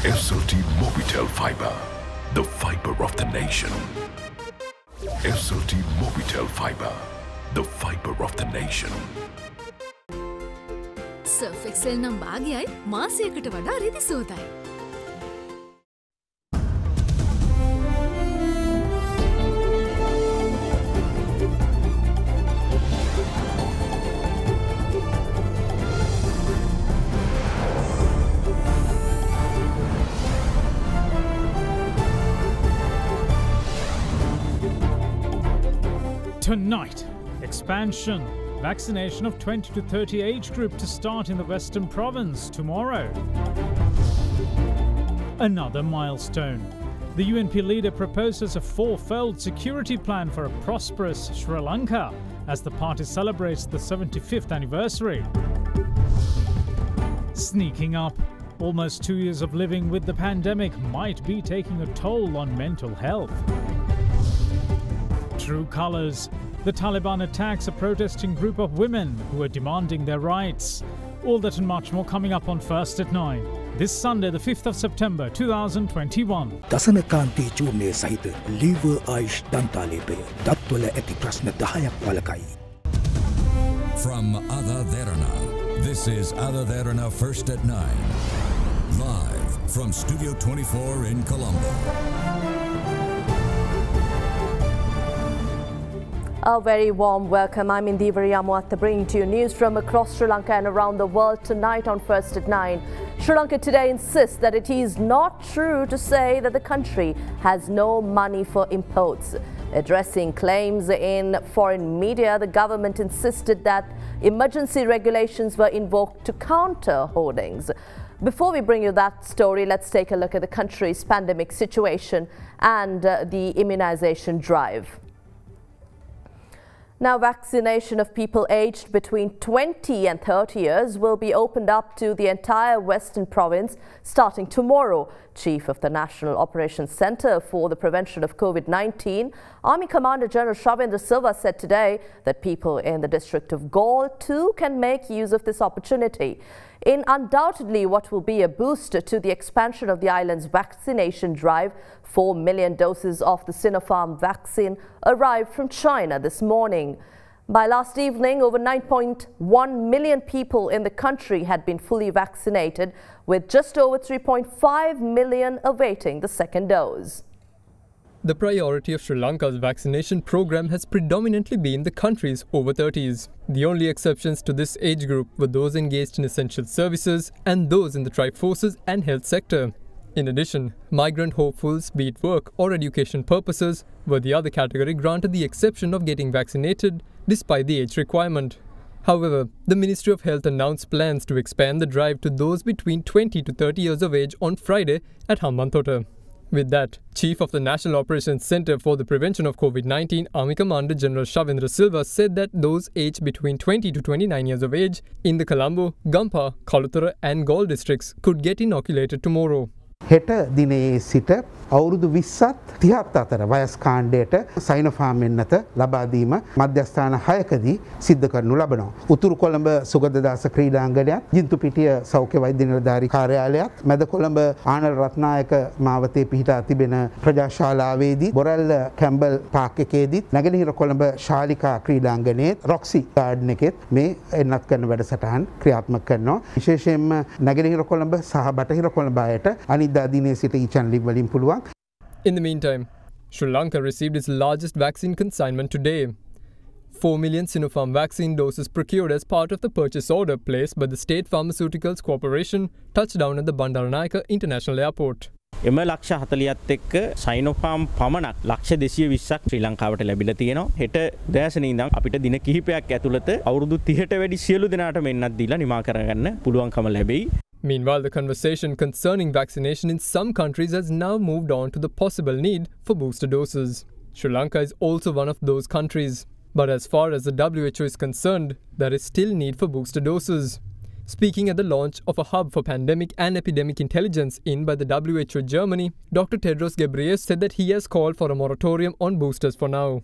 SLT Mobitel Fiber, the fiber of the nation. SLT Mobitel Fiber, the fiber of the nation. Surf Excel නම් භාගයයි මාසයකට වඩා රිදි සෝතයි. Tonight, expansion. Vaccination of 20 to 30 age group to start in the Western Province tomorrow. Another milestone. The UNP leader proposes a four-fold security plan for a prosperous Sri Lanka as the party celebrates the 75th anniversary. Sneaking up, almost 2 years of living with the pandemic might be taking a toll on mental health. True colours. The Taliban attacks a protesting group of women who are demanding their rights. All that and much more coming up on First at 9. This Sunday, the 5th of September, 2021. දසනකාන්තී චූර්ණය සහිත lever ආයිෂ් දන්තාලේපය දත්වල ඇති ප්‍රශ්න 10ක් වලකයි. From AdaDerana, this is AdaDerana First at 9. Live from Studio 24 in Colombo. A very warm welcome. I'm Indivari Amuatta bringing to you news from across Sri Lanka and around the world tonight on First at 9. Sri Lanka today insists that it is not true to say that the country has no money for imports. Addressing claims in foreign media, the government insisted that emergency regulations were invoked to counter hoardings. Before we bring you that story, let's take a look at the country's pandemic situation and the immunization drive. Now, vaccination of people aged between 20 and 30 years will be opened up to the entire Western Province starting tomorrow. Chief of the National Operations Centre for the Prevention of COVID-19, Army Commander General Shavendra Silva said today that people in the district of Galle too can make use of this opportunity. In undoubtedly what will be a boost to the expansion of the island's vaccination drive, 4 million doses of the Sinopharm vaccine arrived from China this morning. By last evening, over 9.1 million people in the country had been fully vaccinated, with just over 3.5 million awaiting the second dose. The priority of Sri Lanka's vaccination program has predominantly been the country's over 30s. The only exceptions to this age group were those engaged in essential services and those in the tribe forces and health sector. In addition, migrant hopefuls, be it work or education purposes, were the other category granted the exception of getting vaccinated despite the age requirement. However, the Ministry of Health announced plans to expand the drive to those between 20 to 30 years of age on Friday at Hambantota. With that, Chief of the National Operations Centre for the Prevention of COVID-19, Army Commander General Shavendra Silva said that those aged between 20 to 29 years of age in the Colombo, Gampa, Kalutara and Galle districts could get inoculated tomorrow. හෙට දිනේ සිට අවුරුදු 20ත් 30ත් අතර වයස් කාණ්ඩයට Sinopharm එන්නත ලබා දීම මධ්‍යස්ථාන 6කදී සිද්ධ කරනු ලබනවා. උතුරු කොළඹ සුගතදාස ක්‍රීඩාංගණයත්, ජින්තුපිටිය සෞඛ්‍ය වෛද්‍ය නිලධාරී කාර්යාලයත්, මැද කොළඹ ආනල් රත්නායක මාවතේ පිහිටා තිබෙන ප්‍රජාශාලාවේදී, බොරැල්ල කැම්බල් පාක් එකේදී, නැගෙනහිර කොළඹ ශාලිකා ක්‍රීඩාංගණයේ රොක්සි ගාඩන් එකෙත් මේ එන්නත් කරන වැඩසටහන් ක්‍රියාත්මක කරනවා. විශේෂයෙන්ම නැගෙනහිර කොළඹ සහ බටහිර කොළඹ අයට අනිද්දා දිනේ සිට ඊචන් වලින් පුළුවන්. In the meantime, Sri Lanka received its largest vaccine consignment today. 4 million Sinopharm vaccine doses procured as part of the purchase order placed by the State Pharmaceuticals Corporation touched down at the Bandaranaike International Airport. එම ලක්ෂ 40ත් එක්ක Sinopharm පමණක් ලක්ෂ 220ක් ශ්‍රී ලංකාවට ලැබිලා තියෙනවා. හෙට උදෑසන ඉඳන් අපිට දින කිහිපයක් ඇතුළත අවුරුදු 30ට වැඩි සියලු දෙනාට මෙන්නත් දීලා නිමා කරගන්න පුළුවන්කම ලැබෙයි. Meanwhile, the conversation concerning vaccination in some countries has now moved on to the possible need for booster doses. Sri Lanka is also one of those countries. But as far as the WHO is concerned, there is still need for booster doses. Speaking at the launch of a hub for pandemic and epidemic intelligence by the WHO Germany, Dr. Tedros Ghebreyesus said that he has called for a moratorium on boosters for now.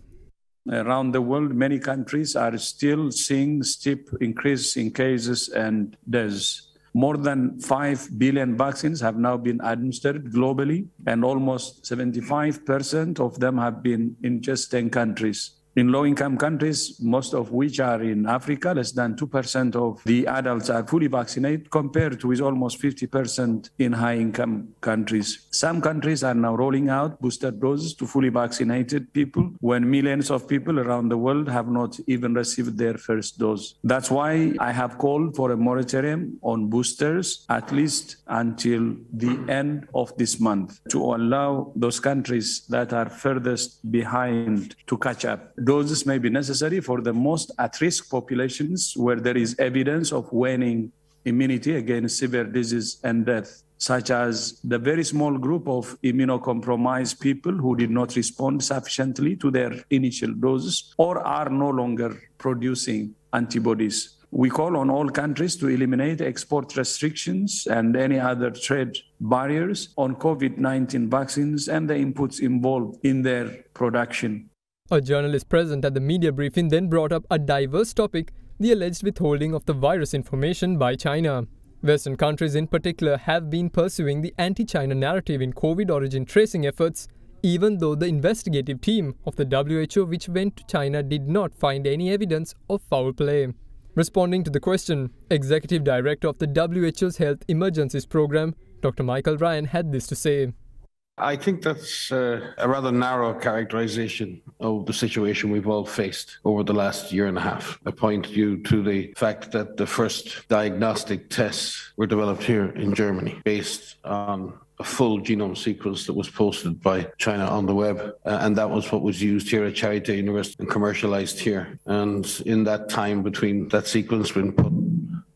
Around the world, many countries are still seeing steep increase in cases and deaths. More than 5 billion vaccines have now been administered globally, and almost 75% of them have been in just 10 countries. In low-income countries, most of which are in Africa, less than 2% of the adults are fully vaccinated, compared with almost 50% in high-income countries. Some countries are now rolling out booster doses to fully vaccinated people, when millions of people around the world have not even received their first dose. That's why I have called for a moratorium on boosters, at least until the end of this month, to allow those countries that are furthest behind to catch up. Doses may be necessary for the most at-risk populations where there is evidence of waning immunity against severe disease and death, such as the very small group of immunocompromised people who did not respond sufficiently to their initial doses or are no longer producing antibodies. We call on all countries to eliminate export restrictions and any other trade barriers on COVID-19 vaccines and the inputs involved in their production. A journalist present at the media briefing then brought up a diverse topic, the alleged withholding of the virus information by China. Western countries in particular have been pursuing the anti-China narrative in COVID origin tracing efforts, even though the investigative team of the WHO which went to China did not find any evidence of foul play. Responding to the question, Executive Director of the WHO's Health Emergencies Program, Dr. Michael Ryan, had this to say. I think that's a rather narrow characterization of the situation we've all faced over the last year and a half. I point you to the fact that the first diagnostic tests were developed here in Germany based on a full genome sequence that was posted by China on the web. And that was what was used here at Charité University and commercialized here. And in that time between that sequence being put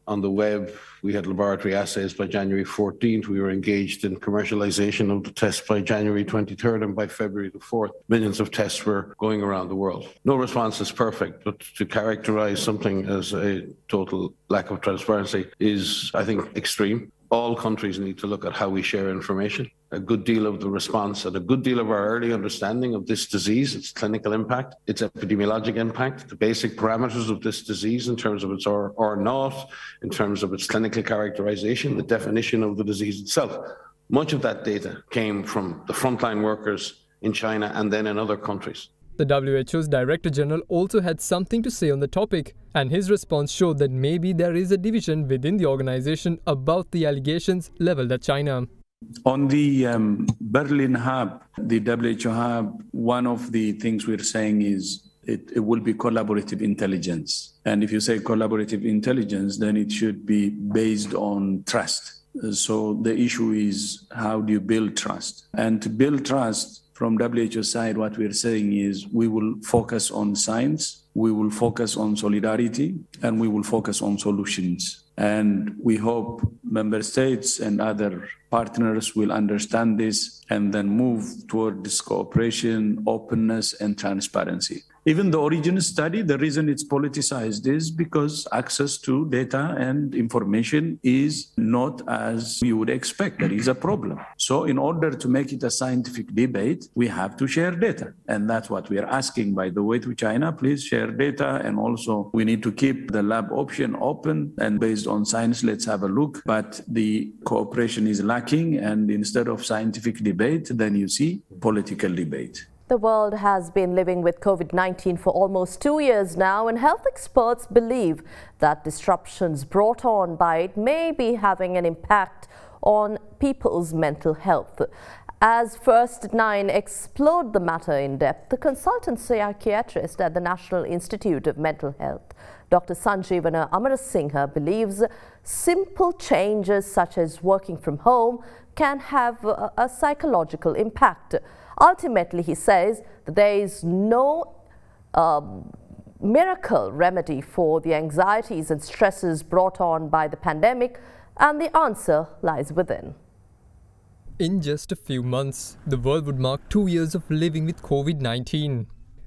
on the web, we had laboratory assays by January 14th. We were engaged in commercialization of the test by January 23rd, and by February the 4th, millions of tests were going around the world. No response is perfect, but to characterize something as a total lack of transparency is, I think, extreme. All countries need to look at how we share information. A good deal of the response and a good deal of our early understanding of this disease, its clinical impact, its epidemiologic impact, the basic parameters of this disease in terms of its or not, in terms of its clinical characterization, the definition of the disease itself. Much of that data came from the frontline workers in China and then in other countries. The WHO's Director General also had something to say on the topic, and his response showed that maybe there is a division within the organization about the allegations leveled at China. On the Berlin hub, the WHO hub, one of the things we're saying is it will be collaborative intelligence. And if you say collaborative intelligence, then it should be based on trust. So the issue is, how do you build trust? And to build trust, from WHO side, what we're saying is we will focus on science, we will focus on solidarity, and we will focus on solutions. And we hope member states and other partners will understand this and then move toward this cooperation, openness, and transparency. Even the origin study, the reason it's politicized is because access to data and information is not as you would expect. There is a problem. So in order to make it a scientific debate, we have to share data. And that's what we are asking, by the way, to China. Please share data. And also we need to keep the lab option open. And based on science, let's have a look. But the cooperation is lacking. And instead of scientific debate, then you see political debate. The world has been living with COVID-19 for almost 2 years now, and health experts believe that disruptions brought on by it may be having an impact on people's mental health. As First at 9 explored the matter in depth, the consultant psychiatrist at the National Institute of Mental Health, Dr. Sanjeevana Amarasinghe, believes simple changes such as working from home can have a psychological impact. Ultimately, he says that there is no miracle remedy for the anxieties and stresses brought on by the pandemic, and the answer lies within. In just a few months, the world would mark 2 years of living with COVID-19.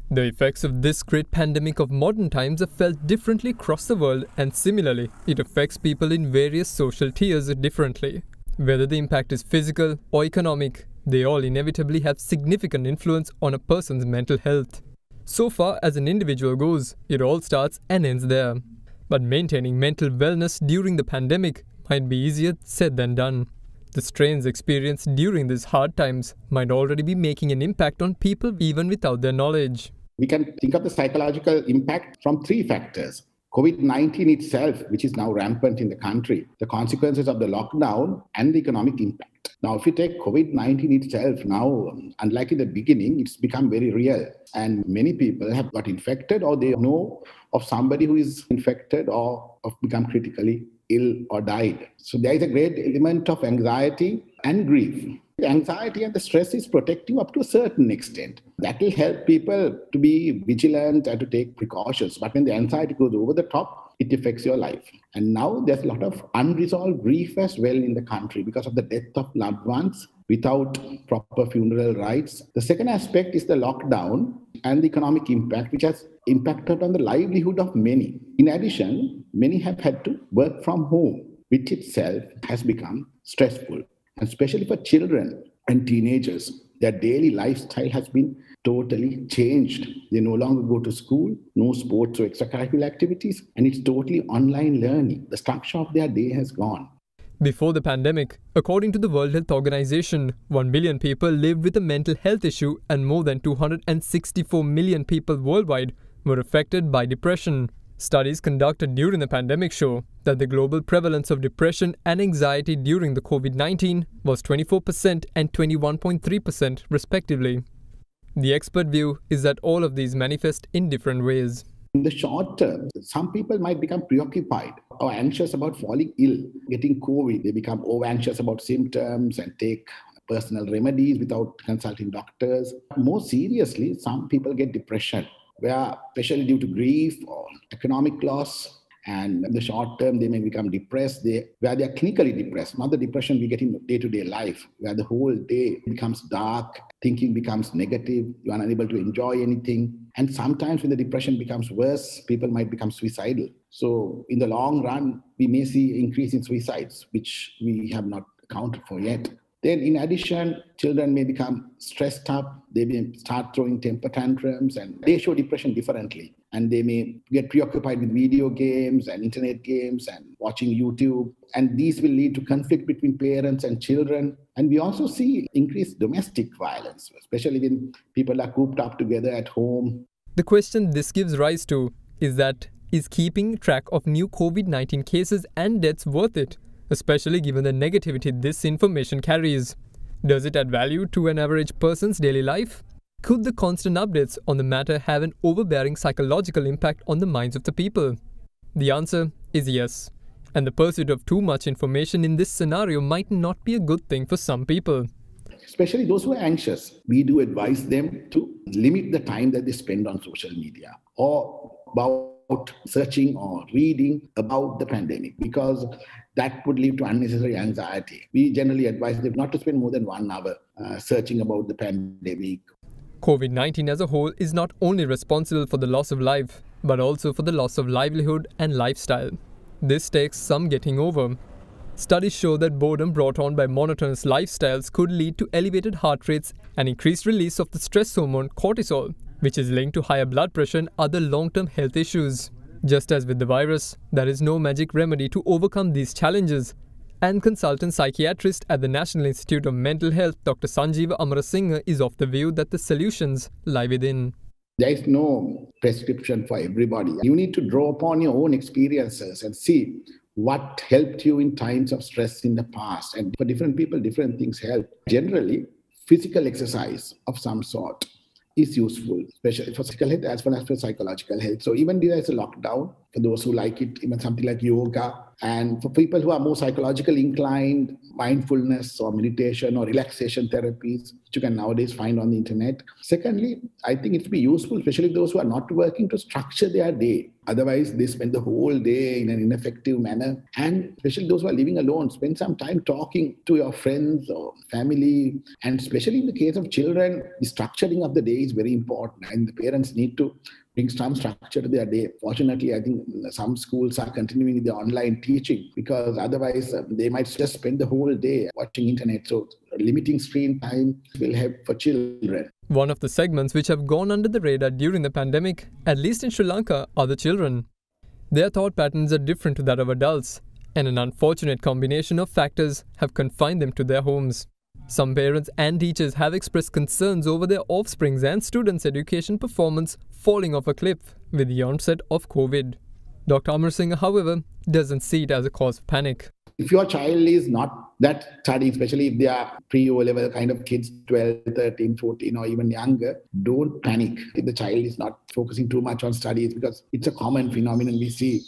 The effects of this great pandemic of modern times are felt differently across the world, and similarly, it affects people in various social tiers differently. Whether the impact is physical or economic, they all inevitably have significant influence on a person's mental health. So far as an individual goes, it all starts and ends there. But maintaining mental wellness during the pandemic might be easier said than done. The strains experienced during these hard times might already be making an impact on people even without their knowledge. We can think of the psychological impact from three factors. COVID-19 itself, which is now rampant in the country, the consequences of the lockdown and the economic impact. Now, if you take COVID-19 itself, now, unlike in the beginning, it's become very real. And many people have got infected or they know of somebody who is infected or have become critically ill or died. So there is a great element of anxiety and grief. The anxiety and the stress is protective up to a certain extent. That will help people to be vigilant and to take precautions. But when the anxiety goes over the top, it affects your life. And now there's a lot of unresolved grief as well in the country because of the death of loved ones without proper funeral rites. The second aspect is the lockdown and the economic impact, which has impacted on the livelihood of many. In addition, many have had to work from home, which itself has become stressful. And especially for children and teenagers, their daily lifestyle has been totally changed. They no longer go to school, no sports or extracurricular activities, and it's totally online learning. The structure of their day has gone. Before the pandemic, according to the World Health Organization, 1 billion people lived with a mental health issue and more than 264 million people worldwide were affected by depression. Studies conducted during the pandemic show that the global prevalence of depression and anxiety during the COVID-19 was 24% and 21.3% respectively. The expert view is that all of these manifest in different ways. In the short term, some people might become preoccupied or anxious about falling ill, getting COVID. They become over-anxious about symptoms and take personal remedies without consulting doctors. More seriously, some people get depression, where especially due to grief or economic loss, and in the short term, they may become depressed, where they are clinically depressed, not the depression we get in day-to-day life, where the whole day becomes dark, thinking becomes negative, you are unable to enjoy anything. And sometimes when the depression becomes worse, people might become suicidal. So in the long run, we may see increase in suicides, which we have not accounted for yet. Then in addition, children may become stressed up, they may start throwing temper tantrums, and they show depression differently. And they may get preoccupied with video games and internet games and watching YouTube. And these will lead to conflict between parents and children. And we also see increased domestic violence, especially when people are cooped up together at home. The question this gives rise to is keeping track of new COVID-19 cases and deaths worth it? Especially given the negativity this information carries. Does it add value to an average person's daily life? Could the constant updates on the matter have an overbearing psychological impact on the minds of the people? The answer is yes. And the pursuit of too much information in this scenario might not be a good thing for some people. Especially those who are anxious. We do advise them to limit the time that they spend on social media or about searching or reading about the pandemic, because that would lead to unnecessary anxiety. We generally advise them not to spend more than 1 hour searching about the pandemic. COVID-19 as a whole is not only responsible for the loss of life, but also for the loss of livelihood and lifestyle. This takes some getting over. Studies show that boredom brought on by monotonous lifestyles could lead to elevated heart rates and increased release of the stress hormone cortisol, which is linked to higher blood pressure and other long-term health issues. Just as with the virus, there is no magic remedy to overcome these challenges. And consultant psychiatrist at the National Institute of Mental Health, Dr. Sanjeeva Amarasinghe, is of the view that the solutions lie within. There is no prescription for everybody. You need to draw upon your own experiences and see what helped you in times of stress in the past. And for different people, different things help. Generally, physical exercise of some sort is useful, especially for physical health as well as for psychological health. So even there is a lockdown, for those who like it, even something like yoga. And for people who are more psychologically inclined, mindfulness or meditation or relaxation therapies, which you can nowadays find on the internet. Secondly, I think it would be useful, especially those who are not working, to structure their day. Otherwise, they spend the whole day in an ineffective manner. And especially those who are living alone, spend some time talking to your friends or family. And especially in the case of children, the structuring of the day is very important. And the parents need to bring some structure to their day. Fortunately, I think some schools are continuing with the online teaching, because otherwise they might just spend the whole day watching internet. So limiting screen time will help for children. One of the segments which have gone under the radar during the pandemic, at least in Sri Lanka, are the children. Their thought patterns are different to that of adults, and an unfortunate combination of factors have confined them to their homes. Some parents and teachers have expressed concerns over their offspring's and students' education performance falling off a cliff with the onset of COVID. Dr. Amar Singh, however, doesn't see it as a cause of panic. If your child is not that studying, especially if they are pre-O level kind of kids, 12, 13, 14 or even younger, don't panic. If the child is not focusing too much on studies, because it's a common phenomenon we see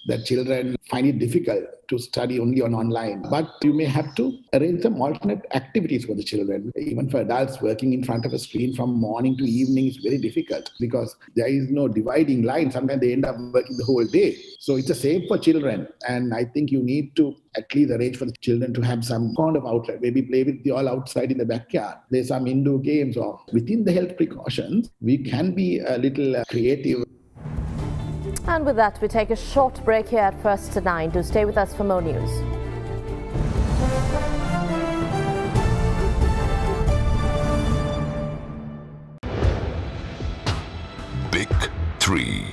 that children find it difficult to study only on online. But you may have to arrange some alternate activities for the children. Even for adults, working in front of a screen from morning to evening is very difficult because there is no dividing line. Sometimes they end up working the whole day. So it's the same for children. And I think you need to at least arrange for the children to have some kind of outlet. Maybe play with you all outside in the backyard. Play some indoor games, or within the health precautions, we can be a little creative. And with that, we take a short break here at First to 9. Do stay with us for more news. Big 3.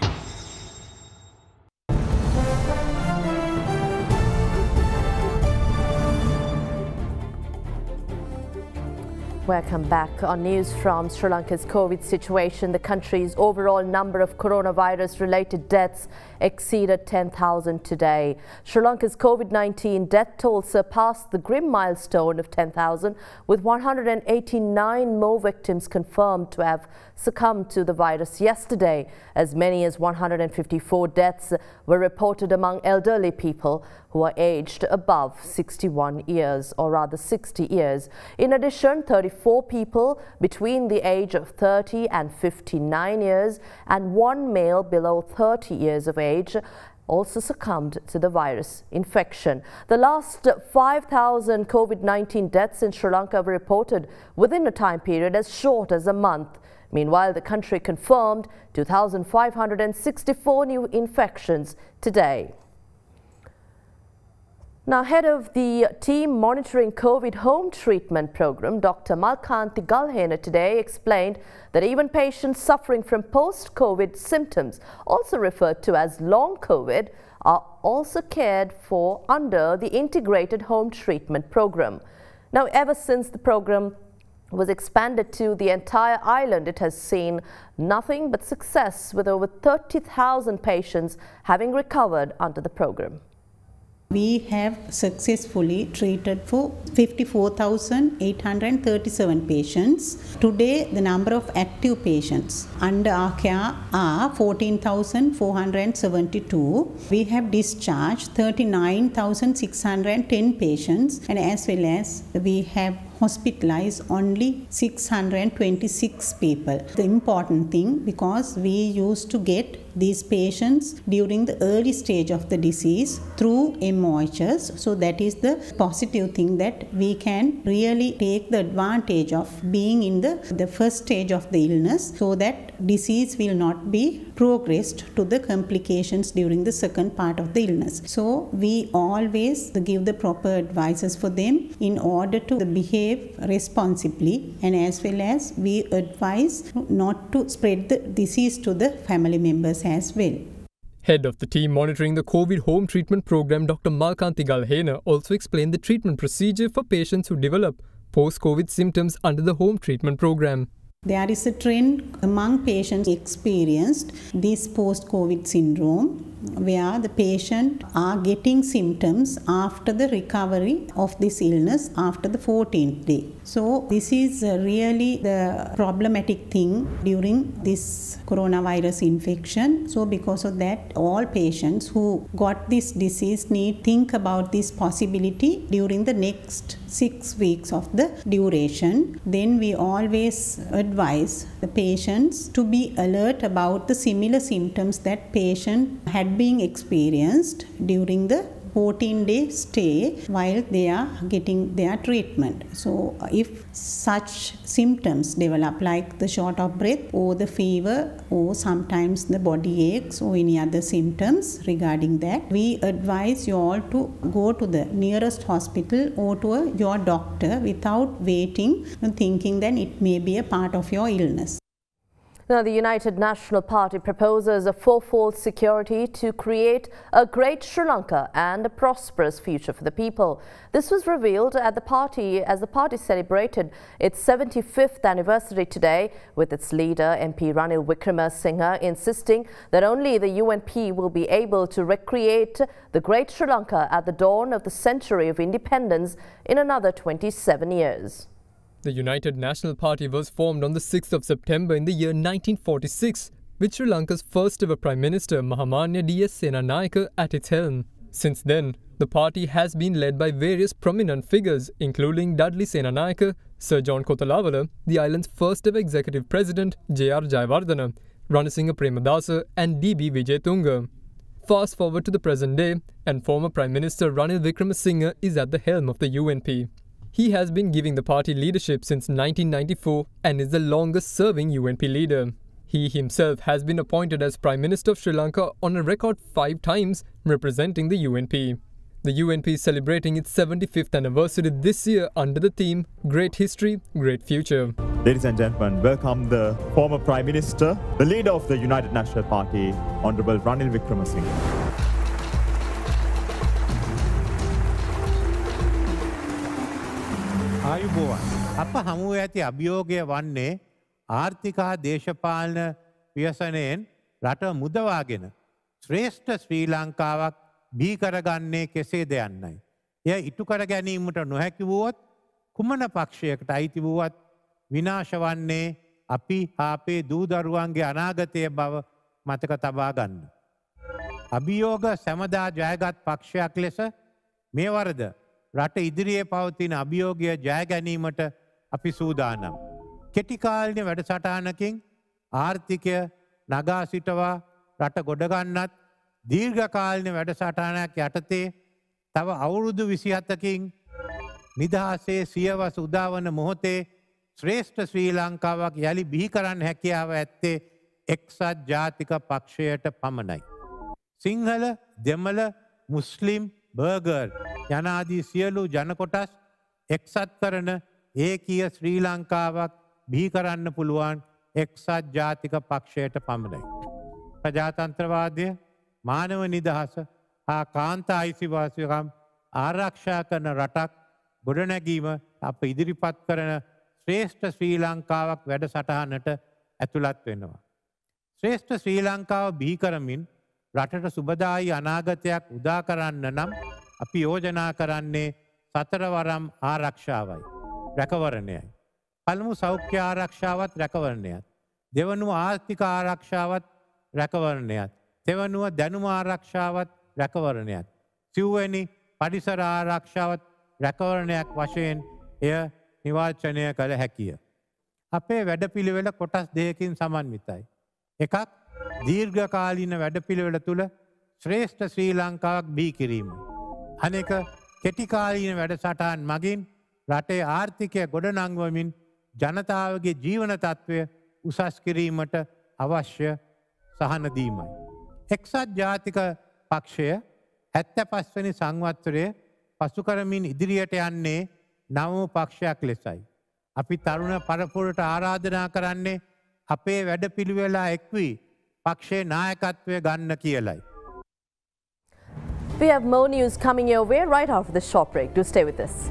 Welcome back. On news from Sri Lanka's COVID situation, the country's overall number of coronavirus-related deaths exceeded 10,000 today. Sri Lanka's COVID-19 death toll surpassed the grim milestone of 10,000, with 189 more victims confirmed to have succumbed to the virus yesterday. As many as 154 deaths were reported among elderly people who are aged above 61 years, or rather 60 years. In addition, 34 people between the age of 30 and 59 years and one male below 30 years of age also succumbed to the virus infection. The last 5,000 COVID-19 deaths in Sri Lanka were reported within a time period as short as a month. Meanwhile, the country confirmed 2,564 new infections today. Now, head of the team monitoring COVID home treatment program, Dr. Malkanthi Galhena, today explained that even patients suffering from post-COVID symptoms, also referred to as long COVID, are also cared for under the integrated home treatment program. Now, ever since the program was expanded to the entire island, it has seen nothing but success, with over 30,000 patients having recovered under the program. We have successfully treated for 54,837 patients. Today, the number of active patients under our care are 14,472. We have discharged 39,610 patients, and as well as we have hospitalized only 626 people. The important thing, because we used to get these patients during the early stage of the disease through MOHs, so that is the positive thing, that we can really take the advantage of being in the first stage of the illness, so that disease will not be progressed to the complications during the second part of the illness. So we always give the proper advices for them in order to behave responsibly, and as well as we advise not to spread the disease to the family members as well. Head of the team monitoring the COVID home treatment program, Dr. Malkanthi Galhena, also explained the treatment procedure for patients who develop post-COVID symptoms under the home treatment program. There is a trend among patients experienced this post-COVID syndrome, where the patient are getting symptoms after the recovery of this illness after the 14th day. So this is really the problematic thing during this coronavirus infection. So because of that, all patients who got this disease need to think about this possibility during the next 6 weeks of the duration. Then we always advise the patients to be alert about the similar symptoms that patient had been experienced during the 14-day stay while they are getting their treatment. So if such symptoms develop, like the short of breath or the fever or sometimes the body aches or any other symptoms regarding that, we advise you all to go to the nearest hospital or to your doctor without waiting and thinking that it may be a part of your illness. Now, the United National Party proposes a fourfold security to create a great Sri Lanka and a prosperous future for the people. This was revealed at the party as the party celebrated its 75th anniversary today, with its leader MP Ranil Wickremesinghe insisting that only the UNP will be able to recreate the great Sri Lanka at the dawn of the century of independence in another 27 years. The United National Party was formed on the 6th of September in the year 1946, with Sri Lanka's first ever Prime Minister Mahamanya D.S. Senanayake at its helm. Since then, the party has been led by various prominent figures, including Dudley Senanayake, Sir John Kotalawala, the island's first ever executive president J.R. Jayawardena, Ranasinghe Premadasa and D.B. Wijetunga. Fast forward to the present day, and former Prime Minister Ranil Wickremesinghe is at the helm of the UNP. He has been giving the party leadership since 1994 and is the longest serving UNP leader. He himself has been appointed as Prime Minister of Sri Lanka on a record 5 times, representing the UNP. The UNP is celebrating its 75th anniversary this year under the theme Great History, Great Future. Ladies and gentlemen, welcome the former Prime Minister, the leader of the United National Party, Honorable Ranil Wickremesinghe. ආයුබෝවන් අප හමුව ඇති අභියෝගය වන්නේ ආර්ථික හා දේශපාලන ව්‍යසනයෙන් රට මුදවාගෙන ශ්‍රේෂ්ඨ ශ්‍රී ලංකාවක් බිහි කරගන්නේ කෙසේද යන්නයි. එය ඉටු කර ගැනීමට නොහැකි වුවොත් කුමන පක්ෂයකට අයිති වුවත් විනාශ වන්නේ අපි අපේ දූ දරුවන්ගේ අනාගතය බව මතක තබා ගන්න. අභියෝග සැමදා ජයගත් පක්ෂයක් ලෙස මේ වරද රට ඉදිරියේ පවතින අභියෝගය ජය ගැනීමට අපි සූදානම්. කෙටිකාලීන වැඩසටහනකින් ආර්ථිකය නගා සිටවා රට ගොඩගන්නත් දීර්ඝකාලීන වැඩසටහනක් යටතේ තව අවුරුදු 27කින් නිදහසේ සියවස උදාවන මොහොතේ ශ්‍රේෂ්ඨ ශ්‍රී ලංකාවක් යලි බිහි කරන්න හැකියාව ඇත්තේ එක්සත් ජාතික පක්ෂයට පමණයි. සිංහල, දෙමළ, මුස්ලිම්, බර්ගර් යනාදී සියලු ජනකොටස් එක්සත් කරන ඒකීය ශ්‍රී ලංකාවක් බිහි කරන්න පුළුවන් එක්සත් ජාතික පක්ෂයට පමණයි. ප්‍රජාතන්ත්‍රවාදය, මානව නිදහස හා කාන්තා අයිතිවාසිකම් ආරක්ෂා කරන රටක් ගොඩනැගීම අප ඉදිරිපත් කරන ශ්‍රේෂ්ඨ ශ්‍රී ලංකාවක් වැඩසටහනට ඇතුළත් වෙනවා. ශ්‍රේෂ්ඨ ශ්‍රී ලංකාව බිහි කරමින් රටට සුබදායි අනාගතයක් උදා කරන්න නම් අපි යෝජනා කරන්නේ 4 වරම් ආරක්ෂාවයි, රැකවරණයයි. පළමු සෞඛ්‍ය ආරක්ෂාවත් රැකවරණයත්. දෙවනුව ආර්ථික ආරක්ෂාවත් රැකවරණයත්. තෙවනුව දැනුම ආරක්ෂාවත් රැකවරණයත්. සිව්වෙනි පරිසර ආරක්ෂාවත් රැකවරණයක් වශයෙන් එය නිවාචනය කළ හැකිය. අපේ වැඩපිළිවෙල කොටස් දෙකකින් සමන්විතයි. එකක් දීර්ඝකාලීන වැඩපිළිවෙල තුළ ශ්‍රේෂ්ඨ ශ්‍රී ලංකාවක් බිහි කිරීම. අනෙක කෙටිකාලීන වැඩසටහන් මගින් රටේ ආර්ථිකය ගොඩනංවමින් ජනතාවගේ ජීවන තත්ත්වය උසස් කිරීමට අවශ්‍ය සහන දීමයි. එක්සත් ජාතික පක්ෂය 75 වෙනි සංවත්සරය පසු කරමින් ඉදිරියට යන්නේ නව පක්ෂයක් ලෙසයි. අපි තරුණ පරපුරට ආරාධනා කරන්නේ අපේ වැඩපිළිවෙලා එක්වී පක්ෂේ නායකත්වය ගන්න කියලයි. We have more news coming your way right after this short break. Do stay with us.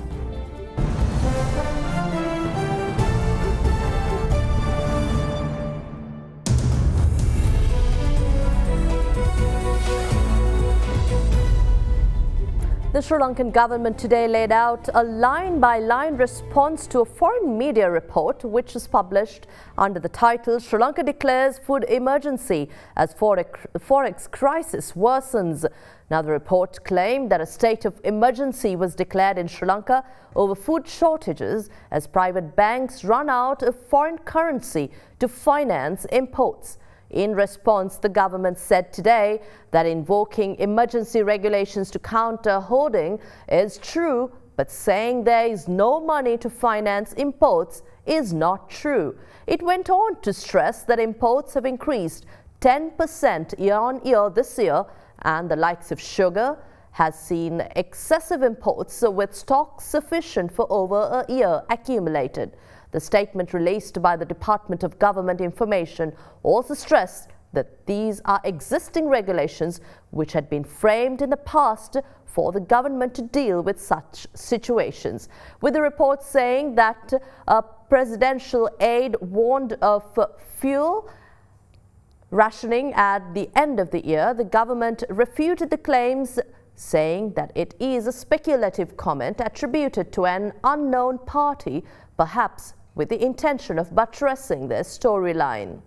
The Sri Lankan government today laid out a line-by-line response to a foreign media report which was published under the title Sri Lanka declares food emergency as forex crisis worsens. Now, the report claimed that a state of emergency was declared in Sri Lanka over food shortages as private banks run out of foreign currency to finance imports. In response, the government said today that invoking emergency regulations to counter hoarding is true, but saying there is no money to finance imports is not true. It went on to stress that imports have increased 10% year-on-year this year, and the likes of sugar has seen excessive imports with stocks sufficient for over a year accumulated. The statement released by the Department of Government Information also stressed that these are existing regulations which had been framed in the past for the government to deal with such situations. With the report saying that presidential aid warned of fuel rationing at the end of the year, the government refuted the claims, saying that it is a speculative comment attributed to an unknown party, perhaps with the intention of buttressing their storyline.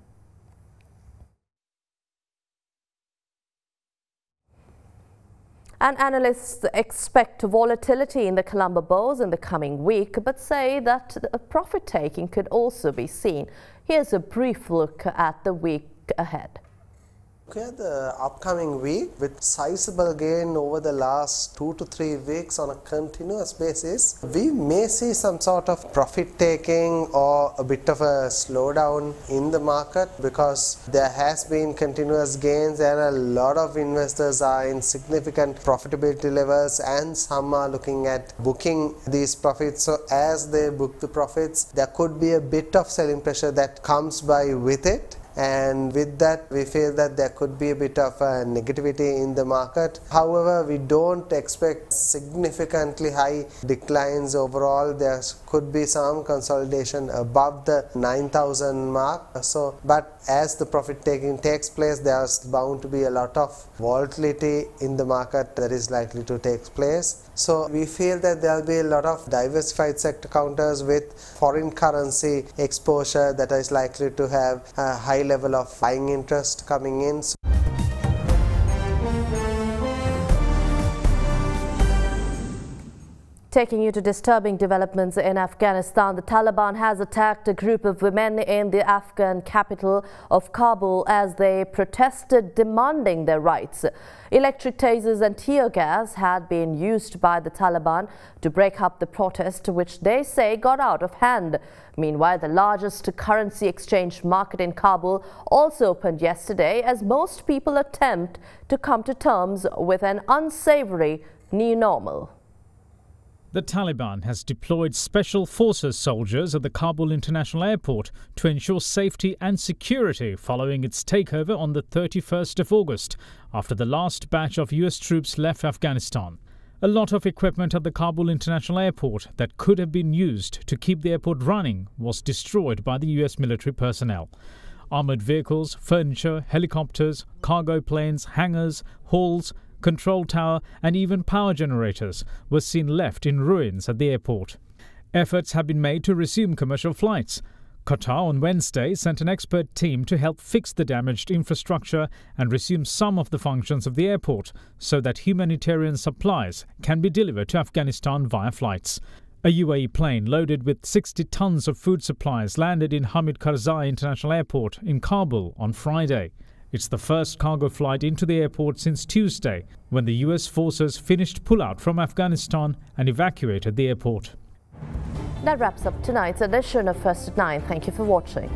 And analysts expect volatility in the Colombo bulls in the coming week, but say that profit-taking could also be seen. Here's a brief look at the week ahead. At the upcoming week, with sizable gain over the last 2 to 3 weeks on a continuous basis, we may see some sort of profit taking or a bit of a slowdown in the market, because there has been continuous gains and a lot of investors are in significant profitability levels, and some are looking at booking these profits. So as they book the profits, there could be a bit of selling pressure that comes by with it. And with that, we feel that there could be a bit of negativity in the market. However, we don't expect significantly high declines overall. There could be some consolidation above the 9,000 mark. But as the profit taking takes place, there's bound to be a lot of volatility in the market that is likely to take place. So we feel that there will be a lot of diversified sector counters with foreign currency exposure that is likely to have a high level of buying interest coming in. Taking you to disturbing developments in Afghanistan, the Taliban has attacked a group of women in the Afghan capital of Kabul as they protested demanding their rights. Electric tasers and tear gas had been used by the Taliban to break up the protest, which they say got out of hand. Meanwhile, the largest currency exchange market in Kabul also opened yesterday as most people attempt to come to terms with an unsavory new normal. The Taliban has deployed Special Forces soldiers at the Kabul International Airport to ensure safety and security following its takeover on the 31st of August, after the last batch of US troops left Afghanistan. A lot of equipment at the Kabul International Airport that could have been used to keep the airport running was destroyed by the US military personnel. Armoured vehicles, furniture, helicopters, cargo planes, hangars, halls, control tower and even power generators were seen left in ruins at the airport. Efforts have been made to resume commercial flights. Qatar on Wednesday sent an expert team to help fix the damaged infrastructure and resume some of the functions of the airport so that humanitarian supplies can be delivered to Afghanistan via flights. A UAE plane loaded with 60 tons of food supplies landed in Hamid Karzai International Airport in Kabul on Friday. It's the first cargo flight into the airport since Tuesday, when the US forces finished pullout from Afghanistan and evacuated the airport. That wraps up tonight's edition of First at 9. Thank you for watching.